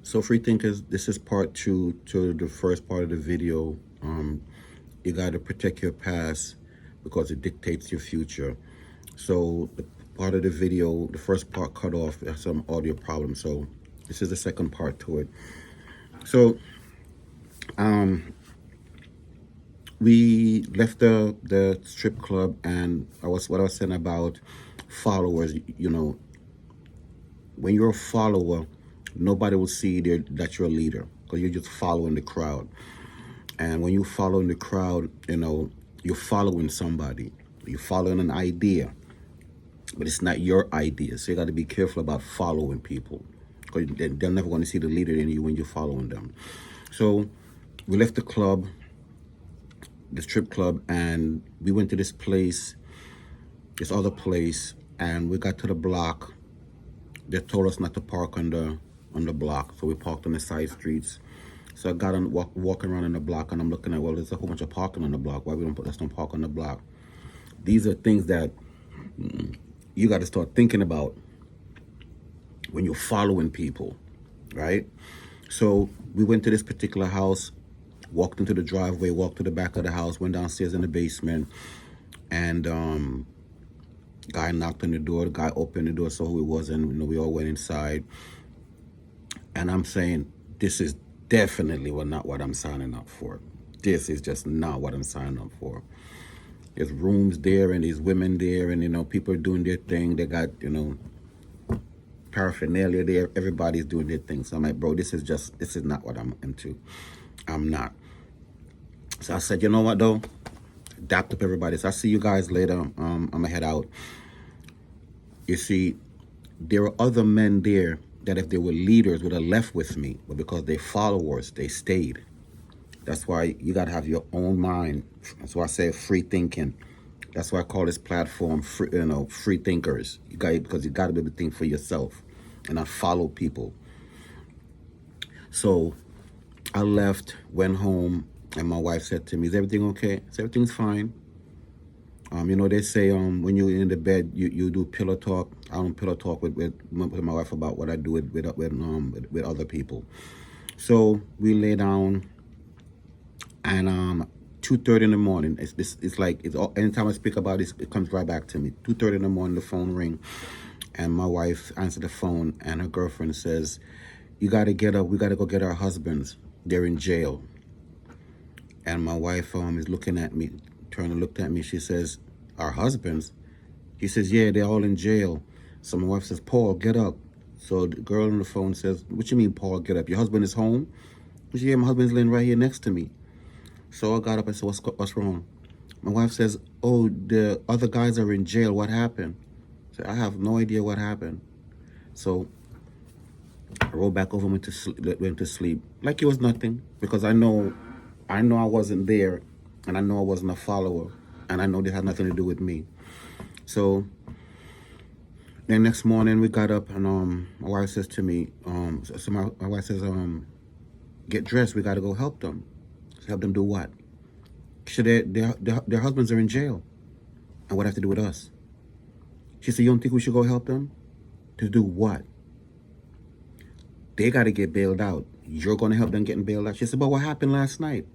So free thinkers, this is part two to the first part of the video. You got to protect your past because it dictates your future. So the part of the video, the first part cut off, there's some audio problems. So this is the second part to it. So we left the strip club, and what I was saying about followers. You know, when you're a follower, nobody will see that you're a leader because you're just following the crowd. And when you follow in the crowd, you know, you're following somebody. You're following an idea, but it's not your idea. So you got to be careful about following people because they're never going to see the leader in you when you're following them. So we left the club, the strip club, and we went to this place, this other place, and we got to the block. They told us not to park on the block, so we parked on the side streets. So I got on walking around in the block, and I'm looking at, well, there's a whole bunch of parking on the block. Why we don't let's don't park on the block? These are things that you got to start thinking about when you're following people, right? So we went to this particular house, walked into the driveway, walked to the back of the house, went downstairs in the basement, and guy knocked on the door. The guy opened the door, saw who it was, and you know, we all went inside. And I'm saying, this is definitely not what I'm signing up for. This is just not what I'm signing up for. There's rooms there, and there's women there, and you know, people are doing their thing. They got, you know, paraphernalia there. Everybody's doing their thing. So I'm like, bro, this is not what I'm into. I'm not. So I said, you know what though? Adapt up, everybody. So I see you guys later. I'm gonna head out. You see, there are other men there that if they were leaders would have left with me, but because they're followers, they stayed. That's why you gotta have your own mind. That's why I say free thinking. That's why I call this platform free, you know, free thinkers. Because you gotta be able to think for yourself and not follow people. So I left, went home, and my wife said to me, "Is everything okay?" I said, "Everything's fine." You know, they say when you're in the bed, you do pillow talk. I don't pillow talk with my wife about what I do with other people. So we lay down, and 2:30 in the morning. It's like anytime I speak about this, it comes right back to me. 2:30 in the morning, the phone ring, and my wife answered the phone, and her girlfriend says, "You got to get up. We got to go get our husbands. They're in jail." And my wife is looking at me, turned and looked at me. She says, "Our husbands?" He says, "Yeah, they're all in jail." So my wife says, "Paul, get up." So the girl on the phone says, "What you mean, Paul, get up? Your husband is home?" She said, "Yeah, my husband's laying right here next to me." So I got up and said, what's wrong? My wife says, "Oh, the other guys are in jail. What happened?" I said, "I have no idea what happened." So I rolled back over, went to sleep like it was nothing, because I know I wasn't there, and I know I wasn't a follower, and I know this had nothing to do with me. So the next morning we got up, and my wife says to me, my wife says, "Get dressed. We got to go help them." So help them do what? She said, their husbands are in jail, and what have to do with us? She said, "You don't think we should go help them? To do what? They got to get bailed out. You're going to help them getting bailed out?" She said, "But what happened last night?"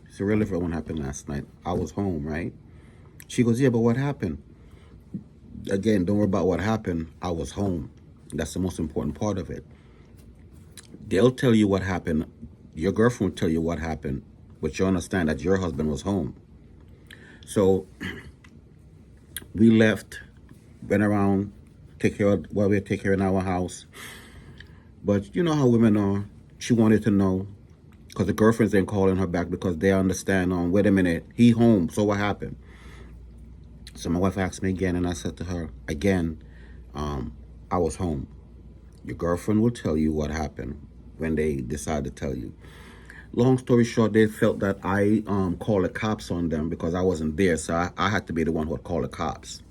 It's irrelevant what happened last night. I was home, right? She goes, "Yeah, but what happened?" Again, don't worry about what happened. I was home. That's the most important part of it. They'll tell you what happened. Your girlfriend will tell you what happened, but you understand that your husband was home. So we left, went around, we take care in our house. But you know how women are. She wanted to know, because the girlfriends ain't calling her back because they understand, wait a minute, he home, so what happened? So my wife asked me again, and I said to her, again, I was home. Your girlfriend will tell you what happened when they decide to tell you. Long story short, they felt that I called the cops on them because I wasn't there, so I had to be the one who would call the cops.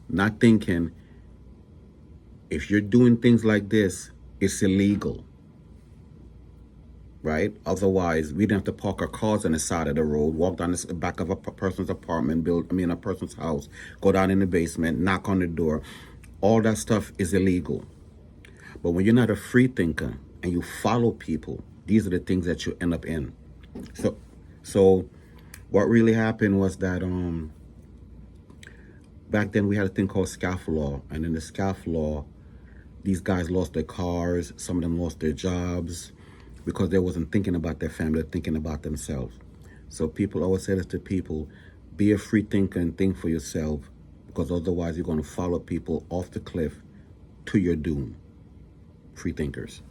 Not thinking, if you're doing things like this, it's illegal. Right? Otherwise, we didn't have to park our cars on the side of the road, walk down the back of a person's apartment, a person's house, go down in the basement, knock on the door. All that stuff is illegal. But when you're not a free thinker, and you follow people, these are the things that you end up in. So, so what really happened was that back then we had a thing called scofflaw, and in the scofflaw, these guys lost their cars, some of them lost their jobs because they wasn't thinking about their family, they're thinking about themselves. So people always say this to people, be a free thinker and think for yourself, because otherwise you're going to follow people off the cliff to your doom. Free thinkers.